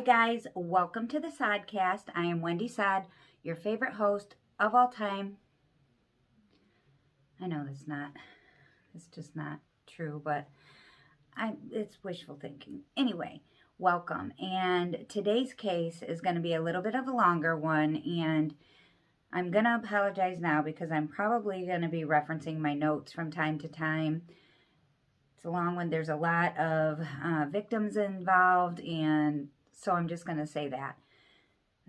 guys, welcome to the Sodcast. I am Wendy Sod, your favorite host of all time. I know it's just not true, but it's wishful thinking. Anyway, welcome. And today's case is going to be a little bit of a longer one, and I'm going to apologize now because I'm probably going to be referencing my notes from time to time. It's a long one. There's a lot of victims involved, and so I'm just going to say that.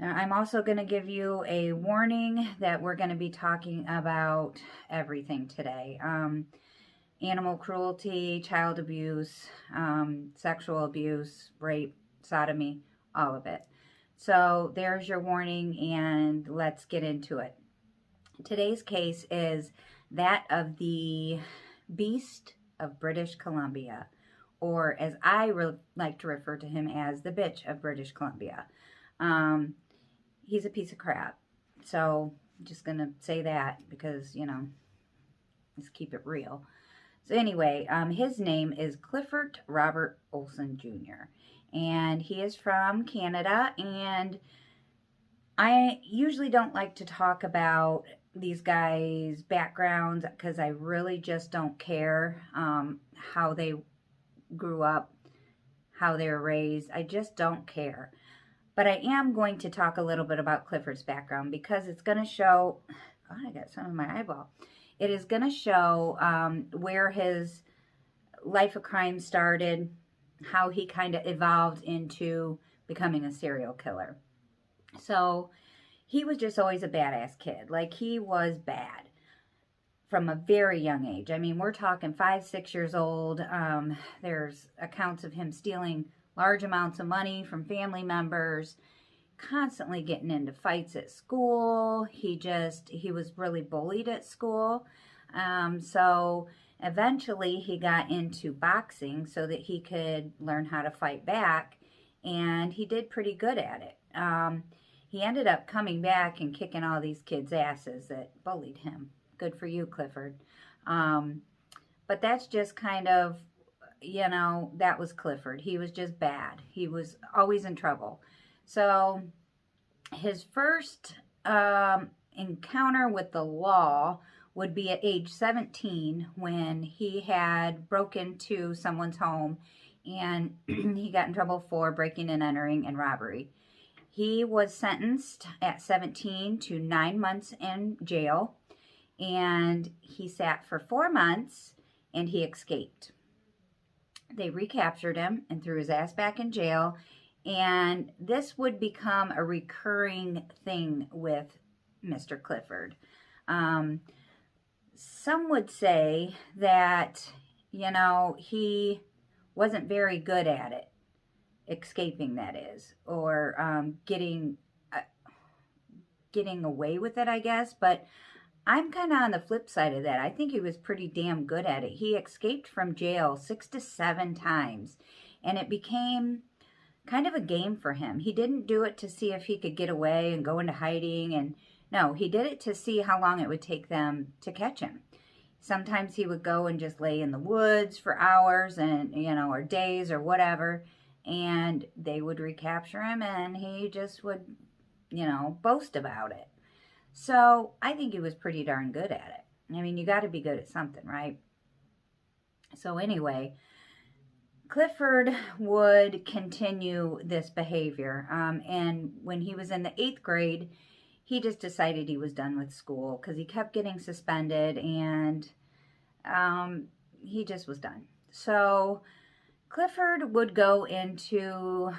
I'm also going to give you a warning that we're going to be talking about everything today. Animal cruelty, child abuse, sexual abuse, rape, sodomy, all of it. So there's your warning, and let's get into it. Today's case is that of the Beast of British Columbia, or as I like to refer to him as the Bitch of British Columbia. He's a piece of crap. So I'm just going to say that because, let's keep it real. So anyway, his name is Clifford Robert Olson Jr. And he is from Canada. And I usually don't like to talk about these guys' backgrounds because I really just don't care how they grew up, how they were raised. I just don't care. But I am going to talk a little bit about Clifford's background because it's going to show, God, I got some in my eyeball. It is going to show where his life of crime started, how he kind of evolved into becoming a serial killer. So he was just always a badass kid. Like, he was bad from a very young age. I mean, we're talking 5, 6 years old. There's accounts of him stealing large amounts of money from family members, constantly getting into fights at school. He was really bullied at school. So eventually he got into boxing so that he could learn how to fight back, and he did pretty good at it. He ended up coming back and kicking all these kids' asses that bullied him. Good for you, Clifford. But that's just kind of, that was Clifford. He was just bad. He was always in trouble. So his first encounter with the law would be at age 17 when he had broken into someone's home and he got in trouble for breaking and entering and robbery. He was sentenced at 17 to 9 months in jail, and he sat for 4 months and he escaped. They recaptured him and threw his ass back in jail, and this would become a recurring thing with Mr. Clifford. Some would say that, he wasn't very good at it, escaping, that is, or getting away with it, I guess, but I'm kind of on the flip side of that. I think he was pretty damn good at it. He escaped from jail 6 to 7 times, and it became kind of a game for him. He didn't do it to see if he could get away and go into hiding, and no, he did it to see how long it would take them to catch him. Sometimes he would go and just lay in the woods for hours and, or days or whatever, and they would recapture him, and he just would, boast about it. So I think he was pretty darn good at it. I mean, you got to be good at something, right? So anyway, Clifford would continue this behavior. And when he was in the 8th grade, he just decided he was done with school because he kept getting suspended, and he just was done. So Clifford would go into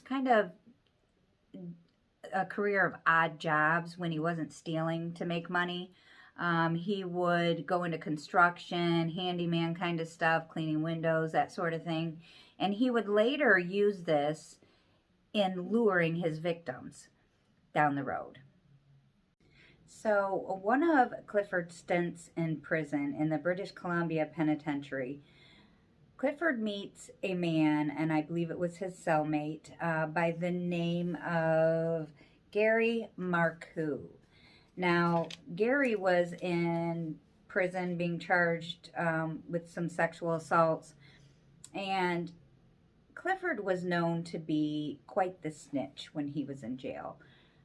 kind of a career of odd jobs when he wasn't stealing to make money. He would go into construction, handyman kind of stuff, cleaning windows, that sort of thing. And he would later use this in luring his victims down the road. So one of Clifford's stints in prison in the British Columbia Penitentiary, Clifford meets a man, and I believe it was his cellmate, by the name of Gary Marcoux. Now, Gary was in prison being charged with some sexual assaults, and Clifford was known to be quite the snitch when he was in jail.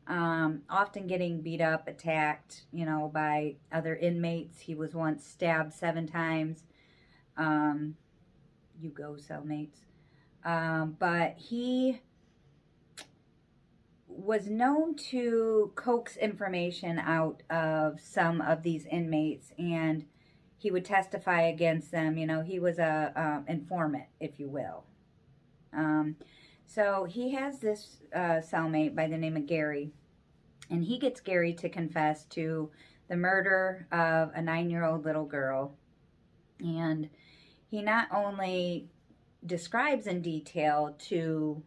Often getting beat up, attacked, by other inmates. He was once stabbed 7 times. You go, cellmates. But he was known to coax information out of some of these inmates, and he would testify against them. He was a informant, if you will. So he has this cellmate by the name of Gary, and he gets Gary to confess to the murder of a 9-year-old little girl. And he not only describes in detail to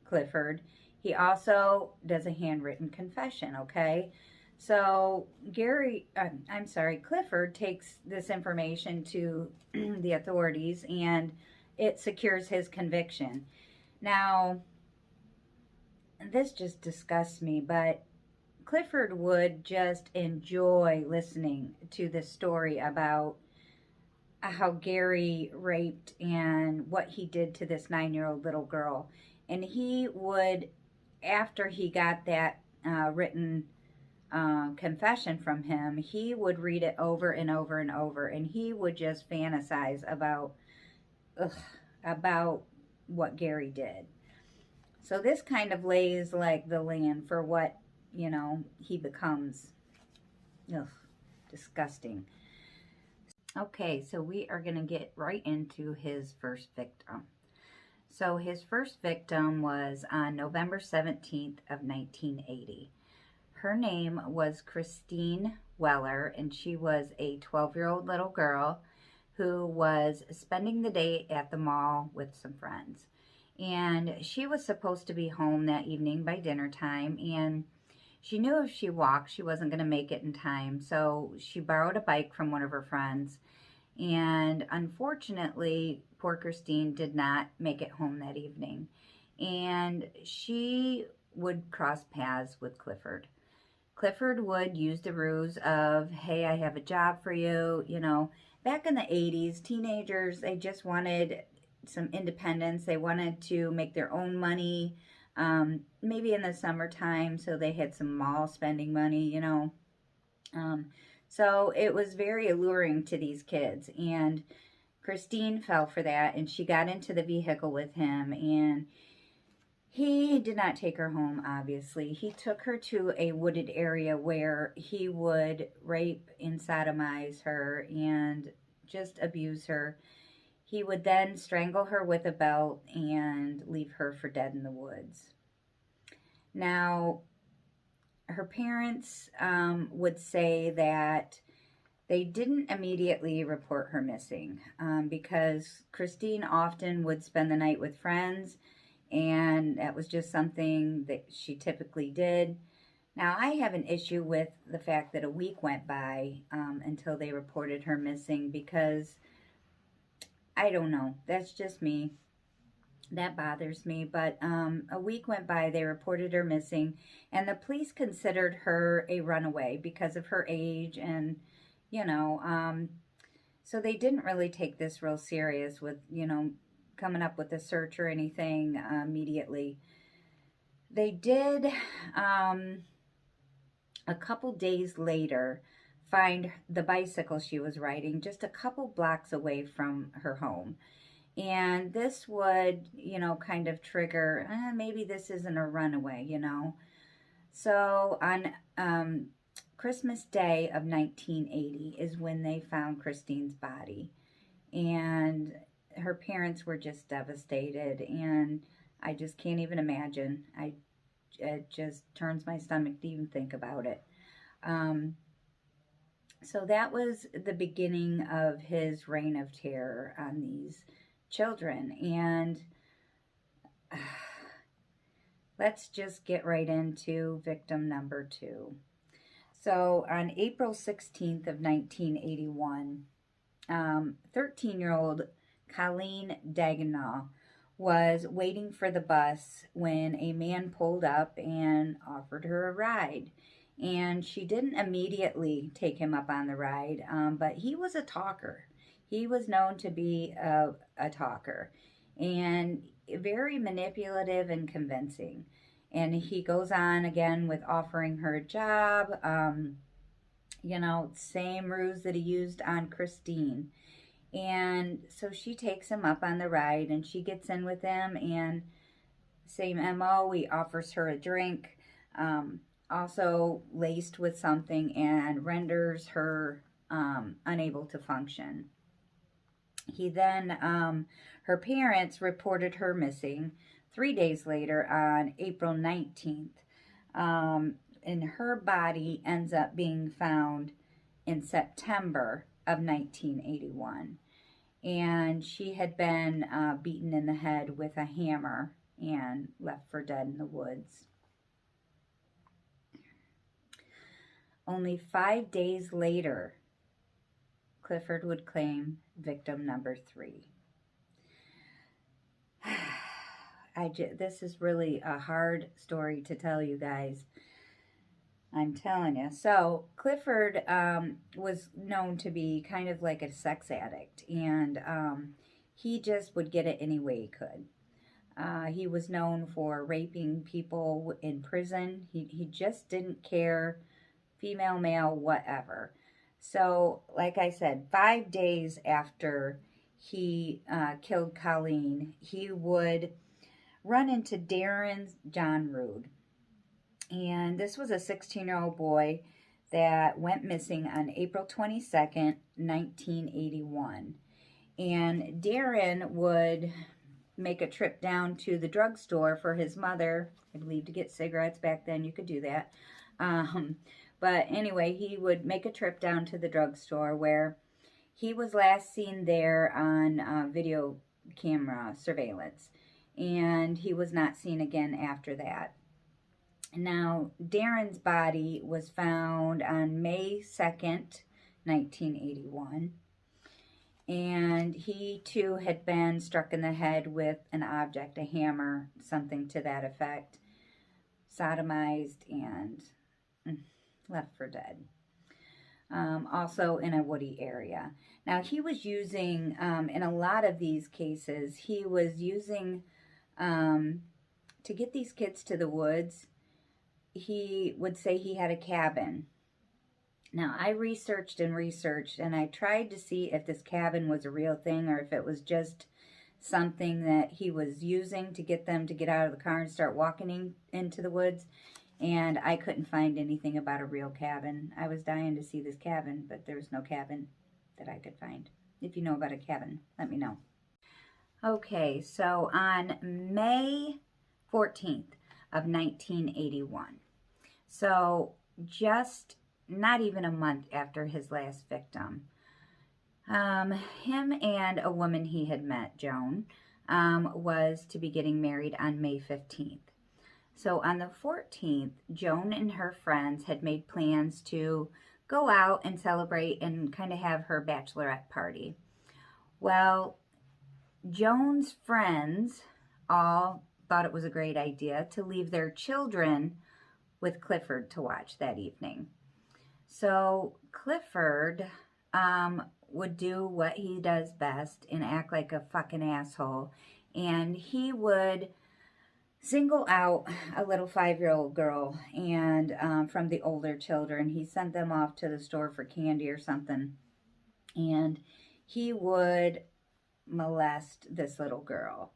Clifford, he also does a handwritten confession, okay? So Clifford takes this information to the authorities, and it secures his conviction. Now, this just disgusts me, but Clifford would just enjoy listening to this story about how Gary raped and what he did to this 9-year-old little girl. And he would, after he got that written confession from him, he would read it over and over and over, and he would just fantasize about what Gary did. So this kind of lays like the land for what, he becomes. Ugh, disgusting. Okay, so we are going to get right into his first victim. So his first victim was on November 17th of 1980. Her name was Christine Weller, and she was a 12-year-old little girl who was spending the day at the mall with some friends. And she was supposed to be home that evening by dinner time, and she knew if she walked, she wasn't going to make it in time. So she borrowed a bike from one of her friends. And unfortunately, poor Christine did not make it home that evening. And she would cross paths with Clifford. Clifford would use the ruse of, hey, I have a job for you. Back in the 80s, teenagers, they just wanted some independence. They wanted to make their own money. Maybe in the summertime, so they had some mall spending money, so it was very alluring to these kids, and Christine fell for that, and she got into the vehicle with him, and he did not take her home, obviously. He took her to a wooded area where he would rape and sodomize her and just abuse her. He would then strangle her with a belt and leave her for dead in the woods. Now, her parents would say that they didn't immediately report her missing because Christine often would spend the night with friends, and that was just something that she typically did. Now, I have an issue with the fact that a week went by until they reported her missing because I don't know. That's just me. That bothers me. But a week went by, they reported her missing, and the police considered her a runaway because of her age and, so they didn't really take this real serious with, coming up with a search or anything immediately. They did, a couple days later, find the bicycle she was riding just a couple blocks away from her home. And this would, kind of trigger, maybe this isn't a runaway, So on Christmas Day of 1980 is when they found Christine's body. And her parents were just devastated, and I just can't even imagine. It just turns my stomach to even think about it. So that was the beginning of his reign of terror on these children. And let's just get right into victim number 2. So on April 16th of 1981, 13-year-old Colleen Dagenau was waiting for the bus when a man pulled up and offered her a ride. And she didn't immediately take him up on the ride, but he was a talker. He was known to be a talker. And very manipulative and convincing. And he goes on again with offering her a job, same ruse that he used on Christine. And so she takes him up on the ride and she gets in with him, and same MO, he offers her a drink, also laced with something, and renders her unable to function. He then, her parents reported her missing 3 days later on April 19th. And her body ends up being found in September of 1981. And she had been beaten in the head with a hammer and left for dead in the woods. Only 5 days later, Clifford would claim victim number 3. This is really a hard story to tell you guys. I'm telling you. So Clifford was known to be kind of like a sex addict, and he just would get it any way he could. He was known for raping people in prison. He just didn't care, female, male, whatever. So, like I said, 5 days after he killed Colleen, he would run into Darren John Rood. And this was a 16-year-old boy that went missing on April 22nd, 1981. And Darren would make a trip down to the drugstore for his mother, I believe, to get cigarettes. Back then you could do that. But anyway, he would make a trip down to the drugstore where he was last seen there on video camera surveillance. And he was not seen again after that. Now, Darren's body was found on May 2nd, 1981. And he, too, had been struck in the head with an object, a hammer, something to that effect, sodomized, and left for dead. Also in a woody area. Now, he was using, in a lot of these cases, he was using, to get these kids to the woods, he would say he had a cabin. Now, I researched and I tried to see if this cabin was a real thing or if it was just something that he was using to get them to get out of the car and start walking into the woods. And I couldn't find anything about a real cabin. I was dying to see this cabin, but there was no cabin that I could find. If you know about a cabin, let me know. Okay, so on May 14th of 1981, so just not even a month after his last victim, him and a woman he had met, Joan, was to be getting married on May 15th. So on the 14th, Joan and her friends had made plans to go out and celebrate and kind of have her bachelorette party. Well, Joan's friends all thought it was a great idea to leave their children with Clifford to watch that evening. So Clifford would do what he does best and act like a fucking asshole. And he would single out a little 5-year-old girl and from the older children. He sent them off to the store for candy or something. And he would molest this little girl.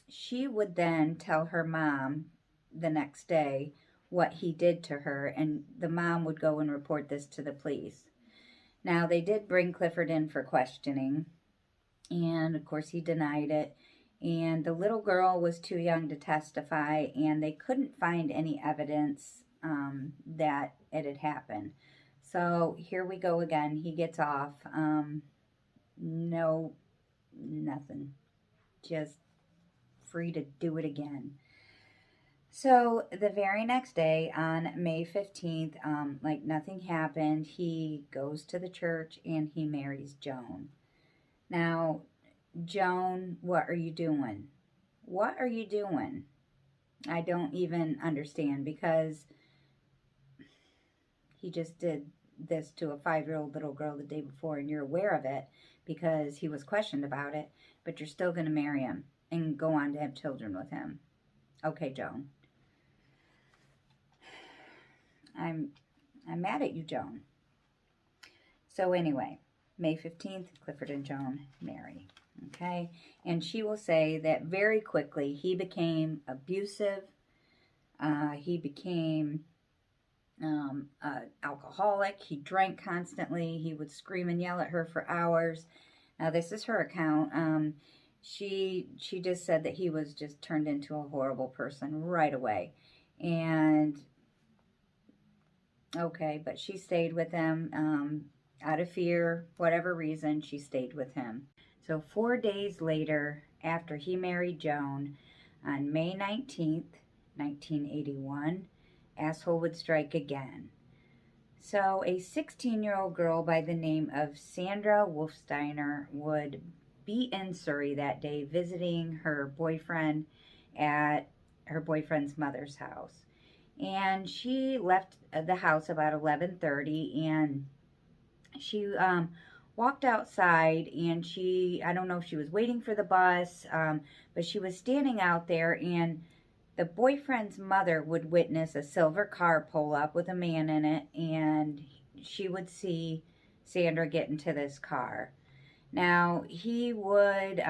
She would then tell her mom the next day what he did to her, and the mom would go and report this to the police. Now, they did bring Clifford in for questioning, and of course he denied it, and the little girl was too young to testify, and they couldn't find any evidence that it had happened. So here we go again. He gets off. No, nothing. Just free to do it again. So the very next day, on May 15th, like nothing happened, he goes to the church and he marries Joan. Now, Joan, what are you doing? What are you doing? I don't even understand, because he just did this to a 5-year-old little girl the day before, and you're aware of it because he was questioned about it. but you're still going to marry him and go on to have children with him. Okay, Joan. I'm mad at you, Joan. So anyway, May 15th, Clifford and Joan marry. Okay? And she will say that very quickly he became abusive. He became alcoholic. He drank constantly. He would scream and yell at her for hours. Now, this is her account. She just said that he was just turned into a horrible person right away. And, okay, but she stayed with him out of fear, whatever reason, she stayed with him. So 4 days later, after he married Joan, on May 19th, 1981, asshole would strike again. So a 16-year-old girl by the name of Sandra Wolfsteiner would be in Surrey that day visiting her boyfriend at her boyfriend's mother's house. And she left the house about 11:30, and she walked outside, and I don't know if she was waiting for the bus, but she was standing out there, and the boyfriend's mother would witness a silver car pull up with a man in it, and she would see Sandra get into this car. Now, he would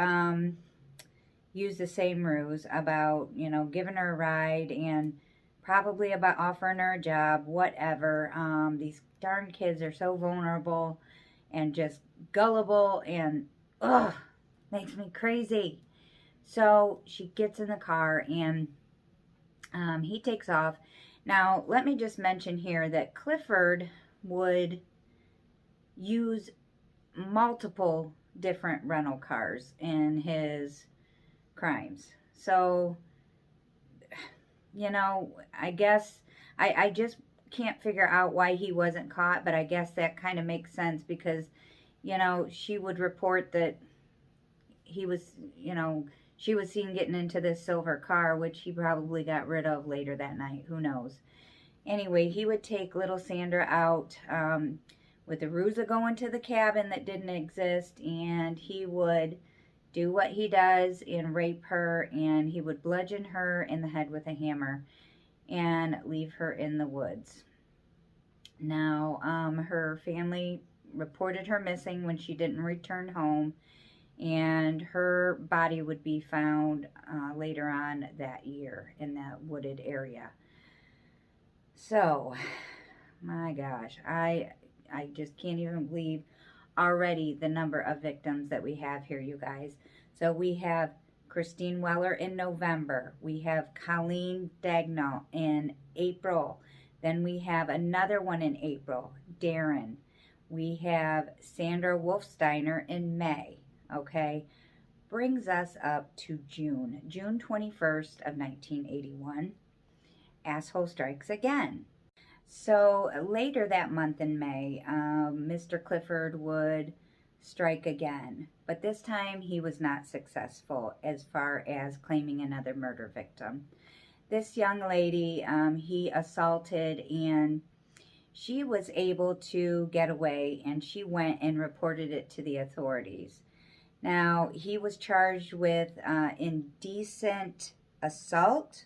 use the same ruse about, giving her a ride and probably about offering her a job, whatever. These darn kids are so vulnerable and just gullible, and makes me crazy. So she gets in the car, and he takes off. Now, let me just mention here that Clifford would use multiple different rental cars in his crimes. So, I guess I just can't figure out why he wasn't caught, but I guess that kind of makes sense because, she would report that he was, she was seen getting into this silver car, which he probably got rid of later that night. Who knows? Anyway, he would take little Sandra out with the ruse of going to the cabin that didn't exist, and he would do what he does and rape her, and he would bludgeon her in the head with a hammer and leave her in the woods. Now, her family reported her missing when she didn't return home, and her body would be found later on that year in that wooded area. So, my gosh, I just can't even believe already the number of victims that we have here, you guys. So we have Christine Weller in November. We have Colleen Dagnall in April. Then we have another one in April, Darren. We have Sandra Wolfsteiner in May, okay? Brings us up to June 21st of 1981. Asshole strikes again. So later that month in May, Mr. Clifford would strike again. But this time he was not successful as far as claiming another murder victim. This young lady he assaulted, and she was able to get away, and she went and reported it to the authorities. Now, he was charged with indecent assault,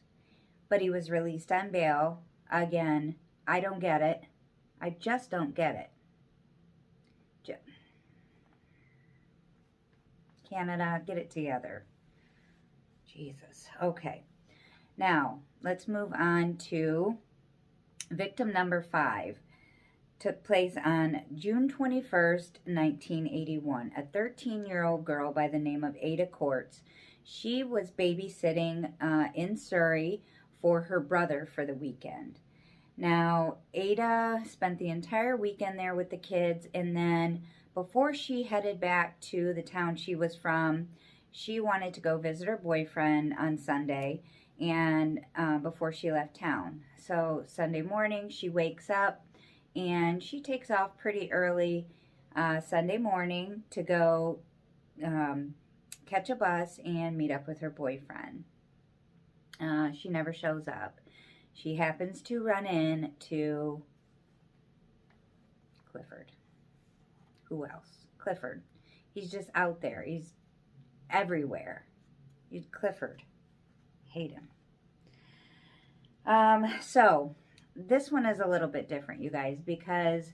but he was released on bail. Again, I don't get it. I just don't get it. Canada, get it together. Jesus. Okay. Now, let's move on to victim number 5. Took place on June 21st, 1981. A 13-year-old girl by the name of Ada Courts. She was babysitting in Surrey for her brother for the weekend. Now, Ada spent the entire weekend there with the kids, and then before she headed back to the town she was from, she wanted to go visit her boyfriend on Sunday, and before she left town. So Sunday morning, she wakes up, and she takes off pretty early Sunday morning to go catch a bus and meet up with her boyfriend. She never shows up. She happens to run into Clifford. Who else? Clifford. He's just out there. He's everywhere. Clifford. Hate him. So this one is a little bit different, you guys, because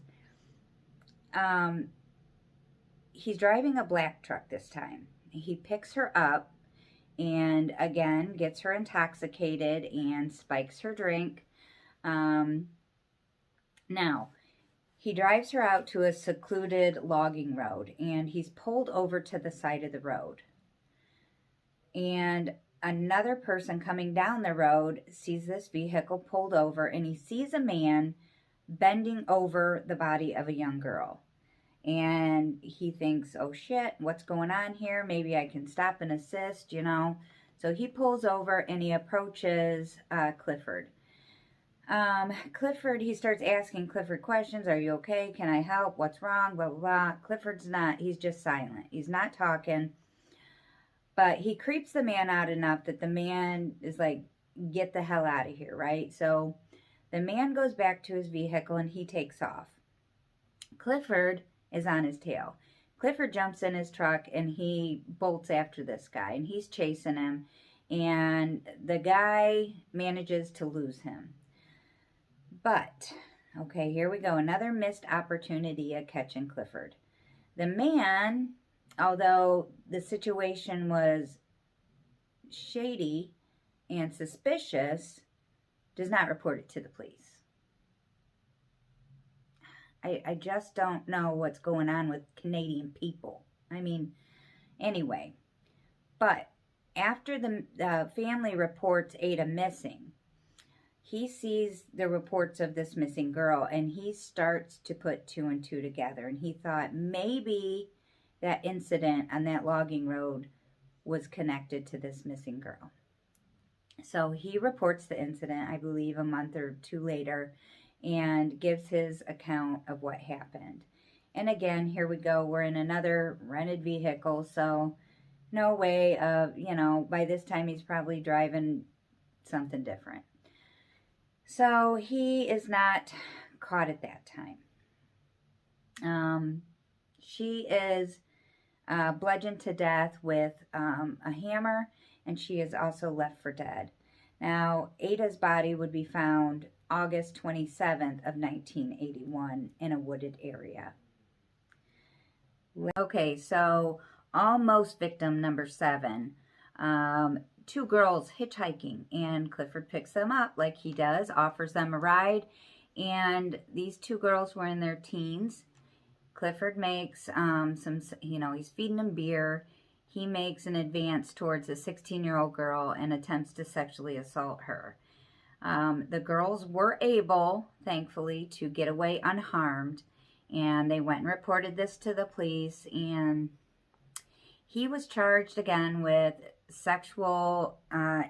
he's driving a black truck this time. He picks her up and again gets her intoxicated and spikes her drink. Now, he drives her out to a secluded logging road, and he's pulled over to the side of the road. And another person coming down the road sees this vehicle pulled over, and he sees a man bending over the body of a young girl. And he thinks, oh shit, what's going on here? Maybe I can stop and assist, you know. So he pulls over and he approaches Clifford. Clifford, he starts asking Clifford questions. Are you okay? Can I help? What's wrong? Blah, blah, blah. Clifford's not, he's just silent. He's not talking. But he creeps the man out enough that the man is like, get the hell out of here, right? So the man goes back to his vehicle and he takes off. Clifford is on his tail. Clifford jumps in his truck and he bolts after this guy and he's chasing him. And the guy manages to lose him. But, okay, here we go. Another missed opportunity at catching Clifford. The man, although the situation was shady and suspicious, does not report it to the police. I just don't know what's going on with Canadian people. I mean, anyway. But after the family reports Ada missing, he sees the reports of this missing girl and he starts to put two and two together. And he thought maybe that incident on that logging road was connected to this missing girl. So he reports the incident, I believe a month or two later, and gives his account of what happened. And again, here we go. We're in another rented vehicle, so no way of, you know, by this time he's probably driving something different. So he is not caught at that time. She is bludgeoned to death with a hammer, and she is also left for dead. Now, Ada's body would be found August 27th of 1981 in a wooded area. Okay, so almost victim number 7. Two girls hitchhiking, and Clifford picks them up like he does, offers them a ride, and these two girls were in their teens. Clifford makes he's feeding them beer. He makes an advance towards a 16-year-old girl and attempts to sexually assault her. The girls were able, thankfully, to get away unharmed, and they went and reported this to the police, and he was charged again with sexual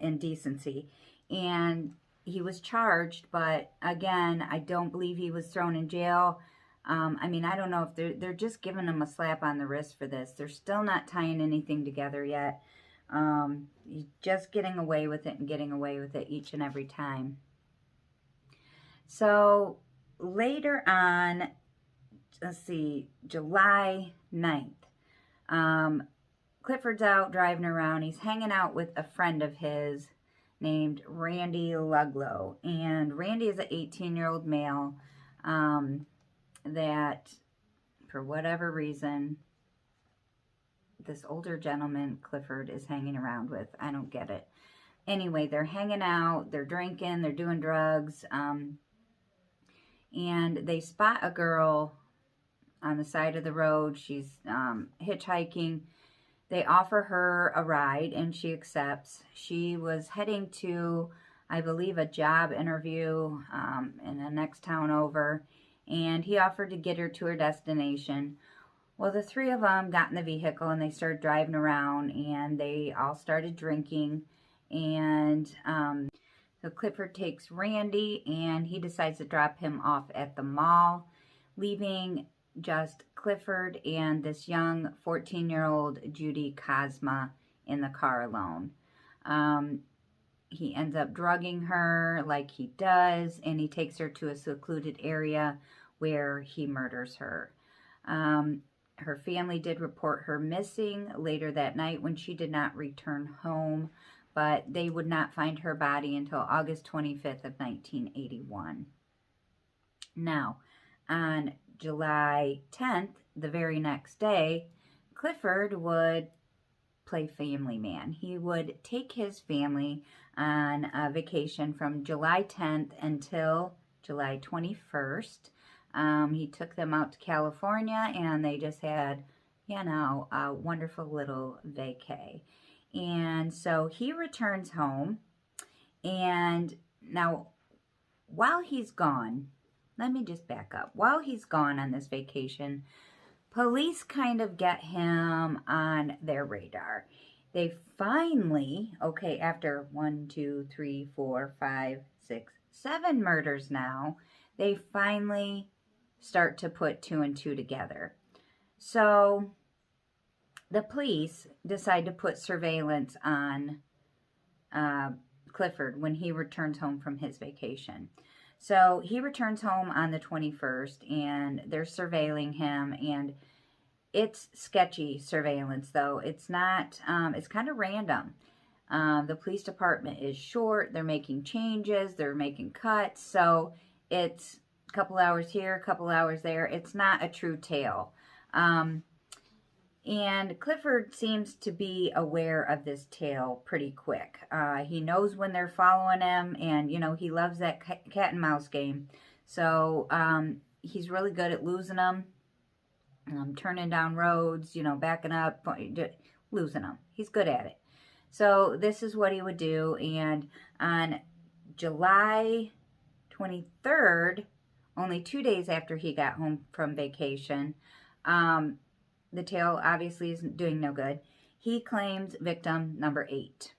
indecency, and he was charged, but again, I don't believe he was thrown in jail. I mean, I don't know if they're just giving him a slap on the wrist for this. They're still not tying anything together yet. He's just getting away with it and getting away with it each and every time. So later on, let's see, July 9th, Clifford's out driving around. He's hanging out with a friend of his named Randy Ludlow. And Randy is an 18-year-old male that, for whatever reason, this older gentleman Clifford is hanging around with. I don't get it. Anyway, they're hanging out, they're drinking, they're doing drugs, and they spot a girl on the side of the road. She's hitchhiking. They offer her a ride, and she accepts. She was heading to, I believe, a job interview in the next town over, and he offered to get her to her destination. Well, the three of them got in the vehicle, and they started driving around, and they all started drinking, and so Clifford takes Randy, and he decides to drop him off at the mall, leaving just Clifford and this young 14-year-old Judy Cosma in the car alone. He ends up drugging her like he does, and he takes her to a secluded area where he murders her. Her family did report her missing later that night when she did not return home, but they would not find her body until August 25th of 1981. Now, on July 10th, the very next day, Clifford would play family man. He would take his family on a vacation from July 10th until July 21st. He took them out to California, and they just had, a wonderful little vacay. And so he returns home, and now, while he's gone, let me just back up. While he's gone on this vacation, police kind of get him on their radar. They finally, okay, after 1, 2, 3, 4, 5, 6, 7 murders now, they finally start to put 2 and 2 together. So the police decide to put surveillance on Clifford when he returns home from his vacation. So he returns home on the 21st, and they're surveilling him, and it's sketchy surveillance, though. It's not, it's kind of random. The police department is short. They're making changes. They're making cuts. So it's a couple hours here, a couple hours there. It's not a true tale. And Clifford seems to be aware of this tale pretty quick. He knows when they're following him, and, he loves that cat and mouse game. So he's really good at losing them, turning down roads, backing up, losing them. He's good at it. So this is what he would do. And on July 23rd, only 2 days after he got home from vacation, the tale obviously isn't doing no good. He claims victim number 8.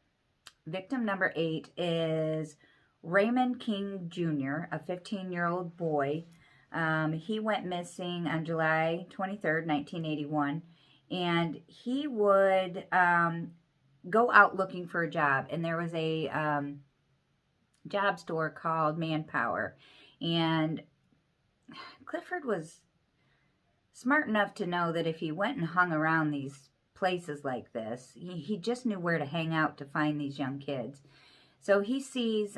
Victim number 8 is Raymond King Jr., a 15-year-old boy. He went missing on July 23rd, 1981, and he would go out looking for a job. And there was a job store called Manpower, and Clifford was smart enough to know that if he went and hung around these places like this, he just knew where to hang out to find these young kids. So he sees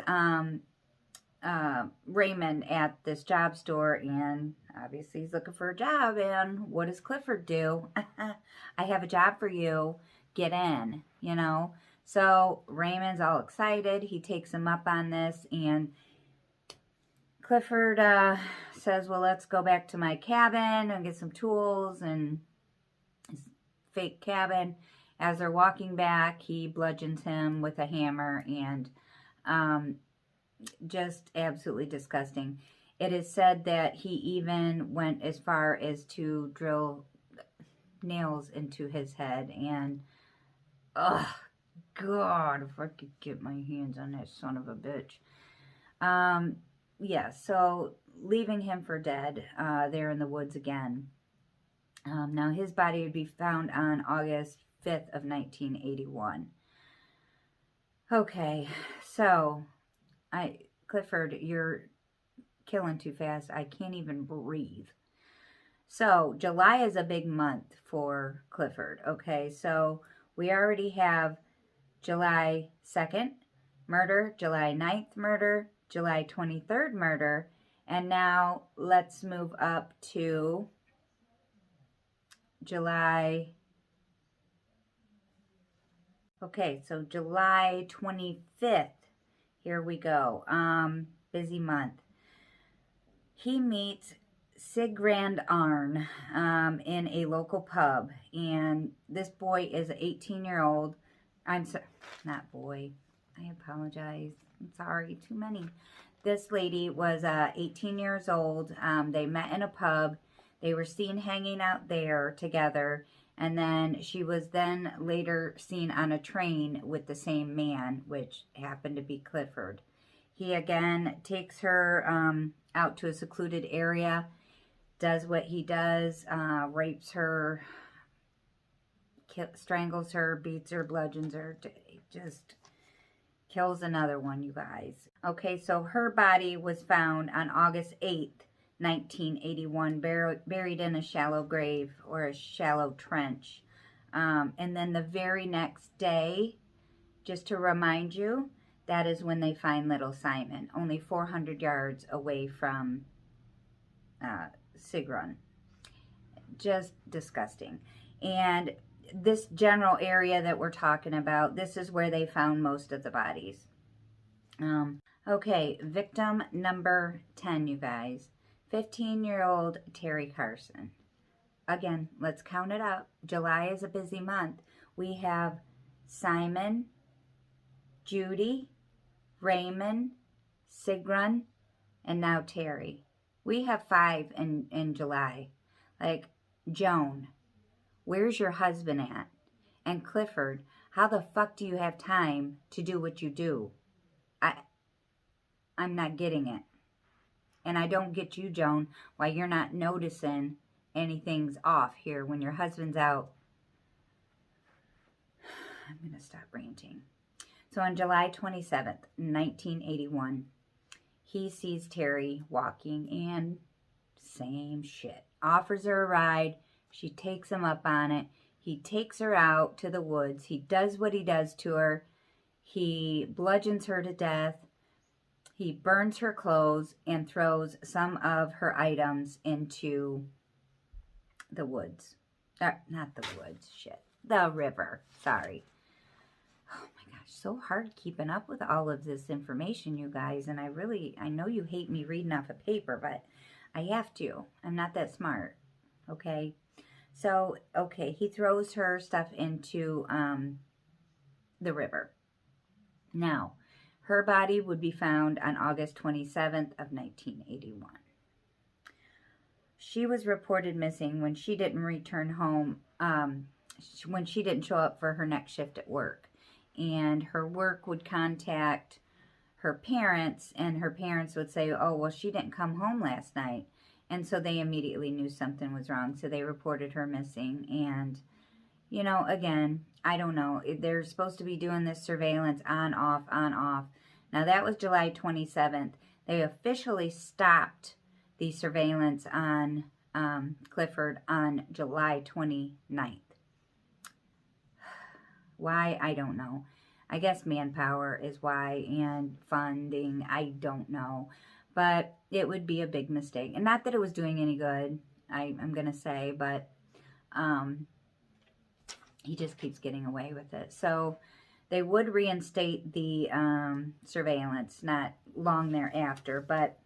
Raymond at this job store, and obviously he's looking for a job. And what does Clifford do? I have a job for you. Get in, So Raymond's all excited. He takes him up on this, and Clifford says, well, let's go back to my cabin and get some tools and his fake cabin. As they're walking back, he bludgeons him with a hammer, and just absolutely disgusting. It is said that he even went as far as to drill nails into his head, and oh God, if I could get my hands on that son of a bitch. Yeah, so leaving him for dead there in the woods again. Now his body would be found on August 5th of 1981. Okay, so Clifford, you're killing too fast. I can't even breathe. So July is a big month for Clifford. Okay, so we already have July 2nd murder, July 9th murder, July 23rd murder, and now let's move up to July. Okay, so July 25th. Here we go. Busy month. He meets Sigrand Arn in a local pub, and this boy is an 18-year-old. I'm sorry, not boy. I apologize. I'm sorry, too many. This lady was 18 years old. They met in a pub. They were seen hanging out there together, and then she was then later seen on a train with the same man, which happened to be Clifford. He again takes her out to a secluded area, does what he does, rapes her, strangles her, beats her, bludgeons her, just kills another one, you guys. Okay, so her body was found on August 8th, 1981, buried in a shallow grave or a shallow trench. And then the very next day, just to remind you, that is when they find little Simon, only 400 yards away from Sigrun. Just disgusting. And this general area that we're talking about, this is where they found most of the bodies. Okay, victim number 10, you guys. 15-year-old Terry Carson. Again, let's count it up. July is a busy month. We have Simon, Judy, Raymond, Sigrun, and now Terry. We have 5 in July. Like, Joan, where's your husband at? And Clifford, how the fuck do you have time to do what you do? I'm not getting it. And I don't get you, Joan, why you're not noticing anything's off here when your husband's out. I'm going to stop ranting. So on July 27th, 1981, he sees Terry walking and same shit. Offers her a ride. She takes him up on it. He takes her out to the woods. He does what he does to her. He bludgeons her to death. He burns her clothes and throws some of her items into the woods. Not the woods, shit. The river, sorry. Oh my gosh, so hard keeping up with all of this information, you guys. And I know you hate me reading off a paper, but I have to. I'm not that smart, okay? So, okay, he throws her stuff into the river. Now, her body would be found on August 27th of 1981. She was reported missing when she didn't return home, when she didn't show up for her next shift at work. And her work would contact her parents, and her parents would say, oh, well, she didn't come home last night. And so they immediately knew something was wrong, so they reported her missing. And, you know, again, I don't know. They're supposed to be doing this surveillance on, off, on, off. Now, that was July 27th. They officially stopped the surveillance on Clifford on July 29th. Why? I don't know. I guess manpower is why, and funding, I don't know. But it would be a big mistake. And not that it was doing any good, I'm going to say, but he just keeps getting away with it. So they would reinstate the surveillance not long thereafter, but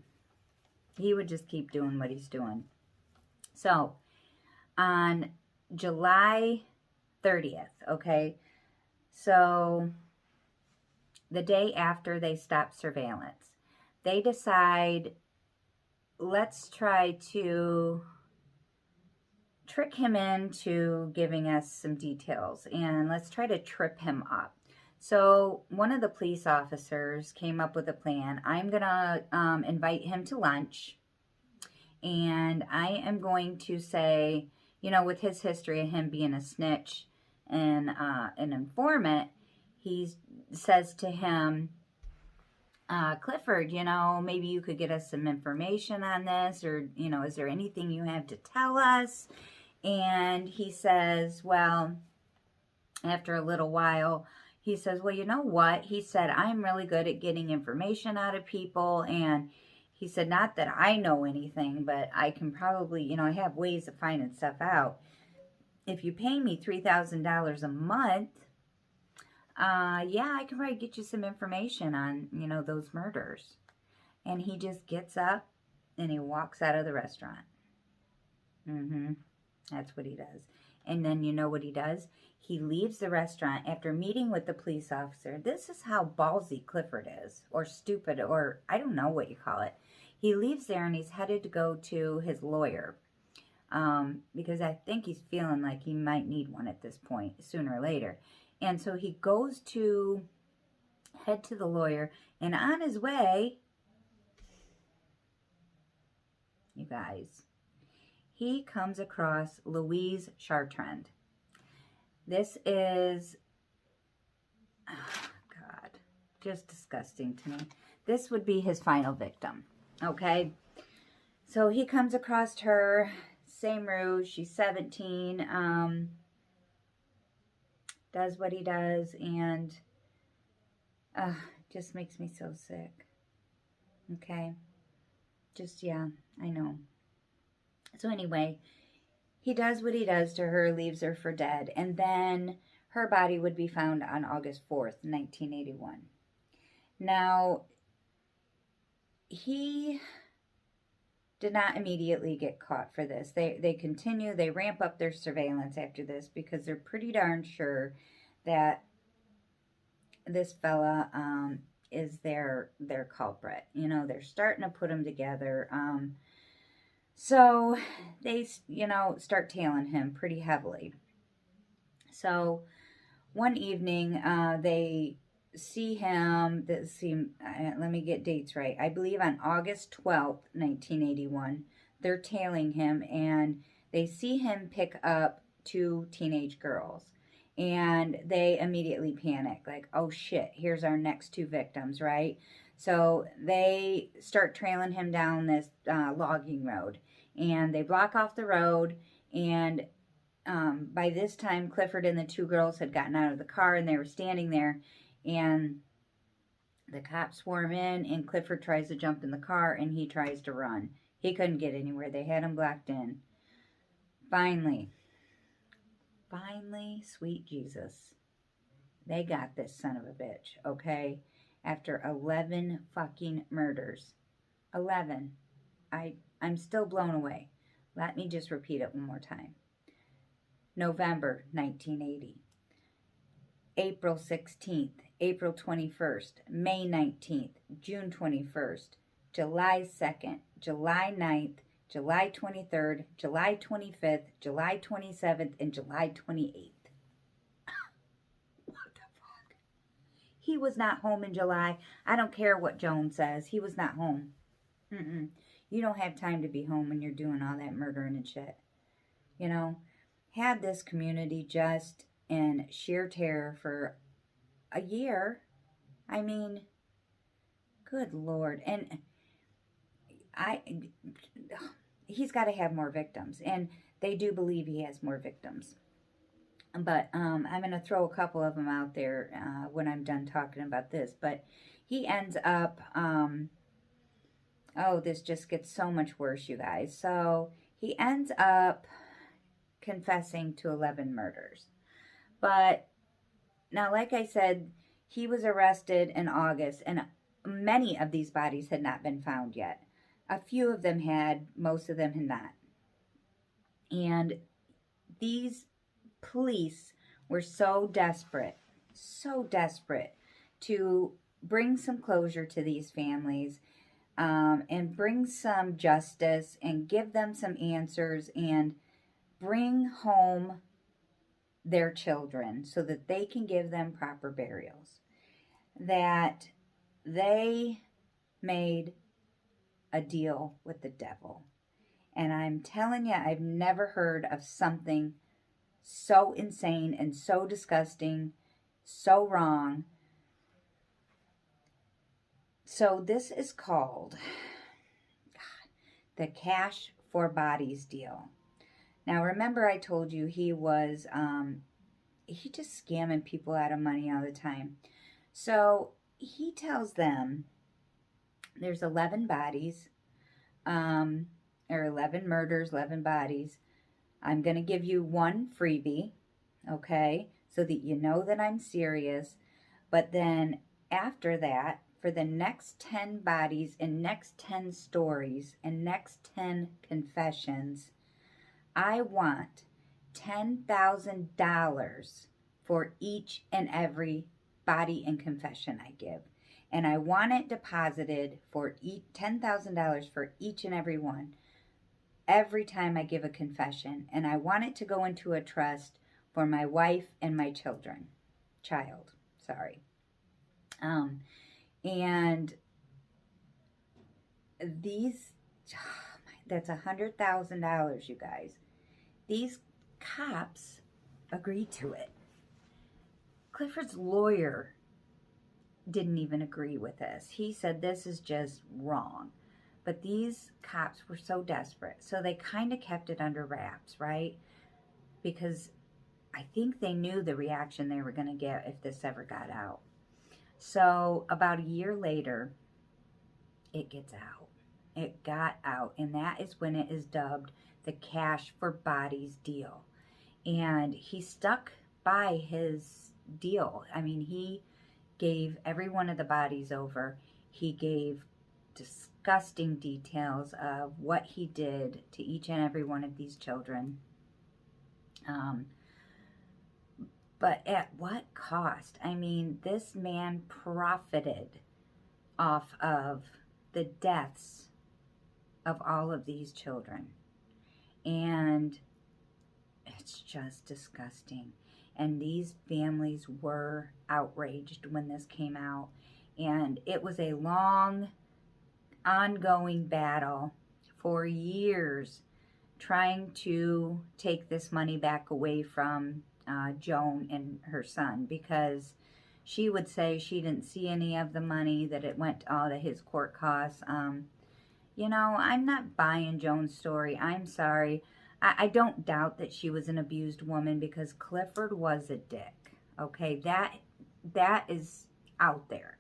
he would just keep doing what he's doing. So on July 30th, okay, so the day after they stop surveillance, they decide, let's try to trick him into giving us some details, and let's try to trip him up. So one of the police officers came up with a plan. I'm going to invite him to lunch, and I am going to say, you know, with his history of him being a snitch and an informant, he says to him, Clifford, you know, maybe you could get us some information on this, or, you know, is there anything you have to tell us? And he says, well, after a little while, he says, well, you know what? He said, I'm really good at getting information out of people. And he said, not that I know anything, but I can probably, you know, I have ways of finding stuff out. If you pay me $3,000 a month, yeah, I can probably get you some information on, you know, those murders. And he just gets up and he walks out of the restaurant. That's what he does. And then you know what he does? He leaves the restaurant after meeting with the police officer. This is how ballsy Clifford is, or stupid, or I don't know what you call it. He leaves there and he's headed to go to his lawyer, because I think he's feeling like he might need one at this point, sooner or later. And so he goes to head to the lawyer, and on his way, you guys, he comes across Louise Chartrand. This is, oh God, just disgusting to me. This would be his final victim, okay? So he comes across her, same ruse, she's 17, does what he does, and just makes me so sick. Okay? Just, yeah, I know. So anyway, he does what he does to her, leaves her for dead, and then her body would be found on August 4th, 1981. Now, he did not immediately get caught for this. They continue, they ramp up their surveillance after this because they're pretty darn sure that this fella is their culprit. You know, they're starting to put them together. So they, start tailing him pretty heavily. So one evening, they see him, let me get dates right. I believe on August 12th, 1981, they're tailing him, and they see him pick up 2 teenage girls. And they immediately panic, like, oh shit, here's our next 2 victims, right? So they start trailing him down this logging road, and they block off the road, and by this time, Clifford and the 2 girls had gotten out of the car, and they were standing there, and the cops swarm in, and Clifford tries to jump in the car, and he tries to run. He couldn't get anywhere. They had him blocked in. Finally, sweet Jesus, they got this son of a bitch, okay? After 11 fucking murders. 11. I'm still blown away. Let me just repeat it one more time. November 1980, April 16th, April 21st, May 19th, June 21st, July 2nd, July 9th, July 23rd, July 25th, July 27th, and July 28th. What the fuck? He was not home in July. I don't care what Joan says. He was not home. You don't have time to be home when you're doing all that murdering and shit. You know? Had this community just in sheer terror for a year. I mean, good Lord. And he's got to have more victims. And they do believe he has more victims. But I'm going to throw a couple of them out there when I'm done talking about this. But he ends up, this just gets so much worse, you guys. So he ends up confessing to 11 murders. But now, like I said, he was arrested in August, and many of these bodies had not been found yet. A few of them had, most of them had not. And these police were so desperate to bring some closure to these families, and bring some justice and give them some answers and bring home their children so that they can give them proper burials, that they made a deal with the devil. And I'm telling you, I've never heard of something so insane and so disgusting, so wrong. So this is called the Cash for Bodies deal. Now, remember I told you he was, he just scamming people out of money all the time. So he tells them there's 11 bodies, or 11 murders, 11 bodies. I'm going to give you one freebie, okay, so that you know that I'm serious. But then after that, for the next 10 bodies and next 10 stories and next 10 confessions, I want $10,000 for each and every body and confession I give. And I want it deposited for $10,000 for each and every one every time I give a confession. And I want it to go into a trust for my wife and my child. And these, that's $100,000, you guys. These cops agreed to it. Clifford's lawyer didn't even agree with this. He said this is just wrong. But these cops were so desperate, so they kind of kept it under wraps, right? Because I think they knew the reaction they were going to get if this ever got out. So about a year later, it gets out. It got out, and that is when it is dubbed the Cash for Bodies deal. And he stuck by his deal. I mean, he gave every one of the bodies over. He gave disgusting details of what he did to each and every one of these children. But at what cost? I mean, this man profited off of the deaths of all of these children. And it's just disgusting. And these families were outraged when this came out. And it was a long, ongoing battle for years trying to take this money back away from Joan and her son, because she would say she didn't see any of the money, that it went all to his court costs. You know, I'm not buying Joan's story. I'm sorry. I don't doubt that she was an abused woman, because Clifford was a dick. Okay, that is out there.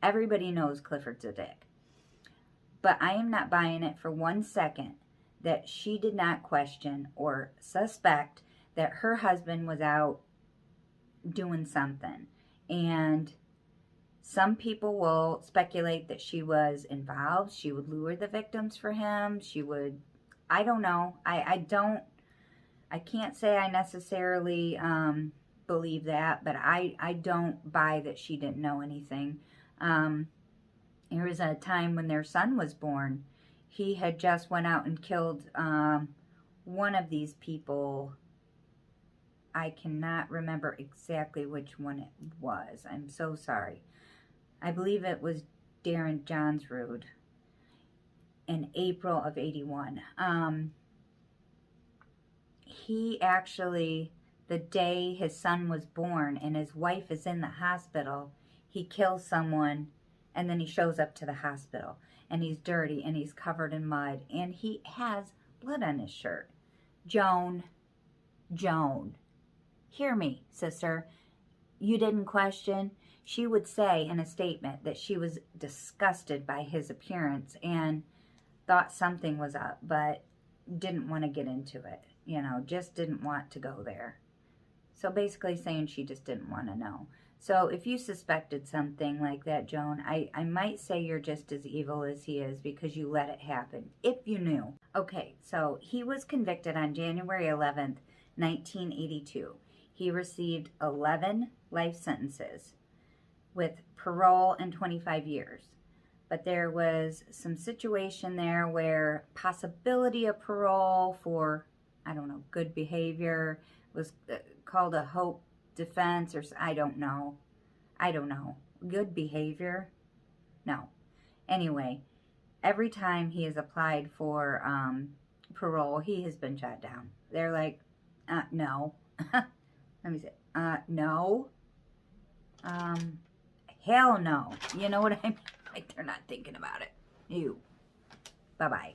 Everybody knows Clifford's a dick. But I am not buying it for 1 second that she did not question or suspect that her husband was out doing something. And some people will speculate that she was involved. She would lure the victims for him. She would, I don't know. I can't say I necessarily believe that, but I don't buy that she didn't know anything. There was a time when their son was born. He had just went out and killed one of these people. I cannot remember exactly which one it was. I'm so sorry. I believe it was Darren Johnsrud in April of '81. He actually, the day his son was born and his wife is in the hospital, he kills someone, and then he shows up to the hospital, and he's dirty and he's covered in mud, and he has blood on his shirt. Joan, hear me, sister. You didn't question. She would say in a statement that she was disgusted by his appearance and thought something was up, but didn't want to get into it. You know, just didn't want to go there. So basically saying she just didn't want to know. So if you suspected something like that, Joan, I might say you're just as evil as he is, because you let it happen, if you knew. Okay, so he was convicted on January 11th, 1982. He received 11 life sentences with parole and 25 years. But there was some situation there where possibility of parole for, I don't know, good behavior was called a hope defense, or I don't know. Good behavior? No. Anyway, every time he has applied for parole, he has been shot down. They're like, no. Let me say, no. Hell no. You know what I mean? Like, they're not thinking about it. You. Bye-bye.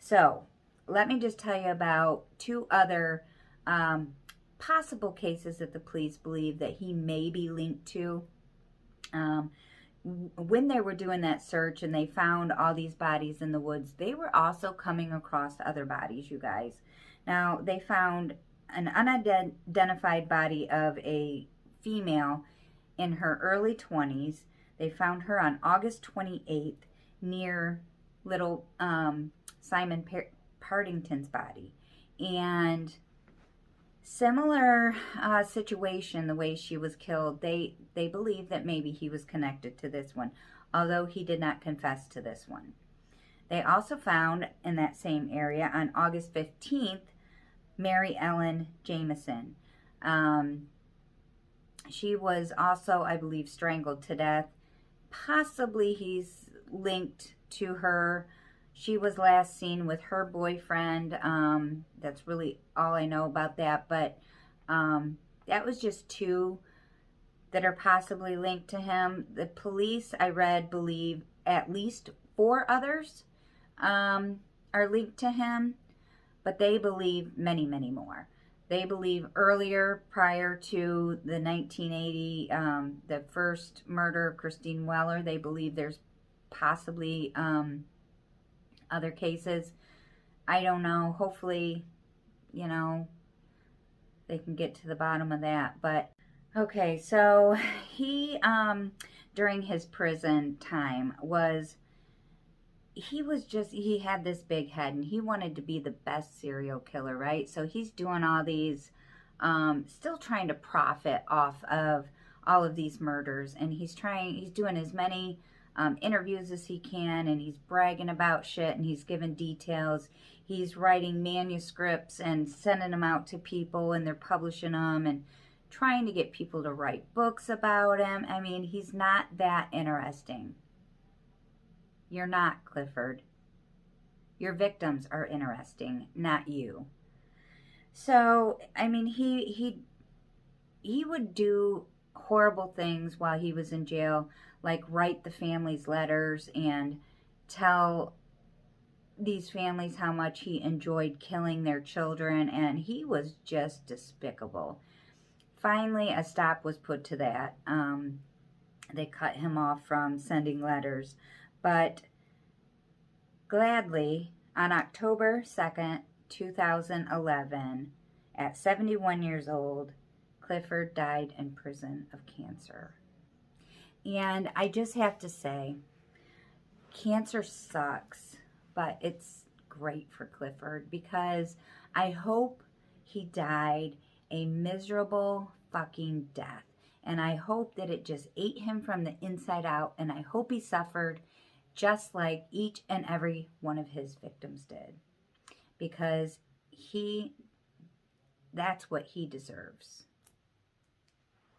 So, let me just tell you about two other possible cases that the police believe that he may be linked to. When they were doing that search and they found all these bodies in the woods, they were also coming across other bodies, you guys. Now, they found an unidentified body of a female in her early 20s. They found her on August 28th near little Simon Partington's body. And similar situation, the way she was killed, they believe that maybe he was connected to this one, although he did not confess to this one. They also found in that same area on August 15th, Mary Ellen Jamison. She was also, I believe, strangled to death. Possibly he's linked to her. She was last seen with her boyfriend. That's really all I know about that. But that was just two that are possibly linked to him. The police, I read, believe at least 4 others. are linked to him, but they believe many, many more. They believe earlier, prior to the 1980, the first murder of Christine Weller, they believe there's possibly other cases. I don't know. Hopefully, you know, they can get to the bottom of that. But okay, so he during his prison time he had this big head and he wanted to be the best serial killer, right? So he's doing all these still trying to profit off of all of these murders, and he's doing as many interviews as he can, and he's bragging about shit, and he's giving details. He's writing manuscripts and sending them out to people, and they're publishing them and trying to get people to write books about him. I mean, he's not that interesting. You're not, Clifford. Your victims are interesting, not you. So, I mean, he would do horrible things while he was in jail, like write the families letters and tell these families how much he enjoyed killing their children, and he was just despicable. Finally, a stop was put to that. They cut him off from sending letters, but gladly, on October 2nd, 2011, at 71 years old, Clifford died in prison of cancer. And I just have to say, cancer sucks, but it's great for Clifford, because I hope he died a miserable fucking death. And I hope that it just ate him from the inside out, and I hope he suffered just like each and every one of his victims did, because that's what he deserves.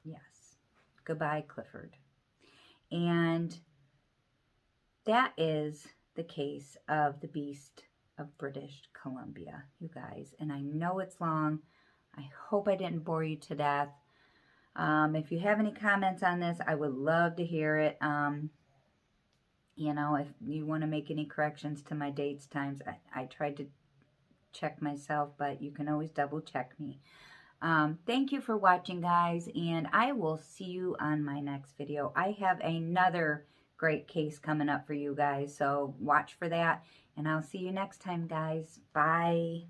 Yes. Goodbye, Clifford. And that is the case of the Beast of British Columbia, you guys. And I know it's long. I hope I didn't bore you to death. If you have any comments on this, I would love to hear it. You know, if you want to make any corrections to my dates, times, I tried to check myself, but you can always double check me. Thank you for watching, guys, and I will see you on my next video. I have another great case coming up for you guys, so watch for that, and I'll see you next time, guys. Bye.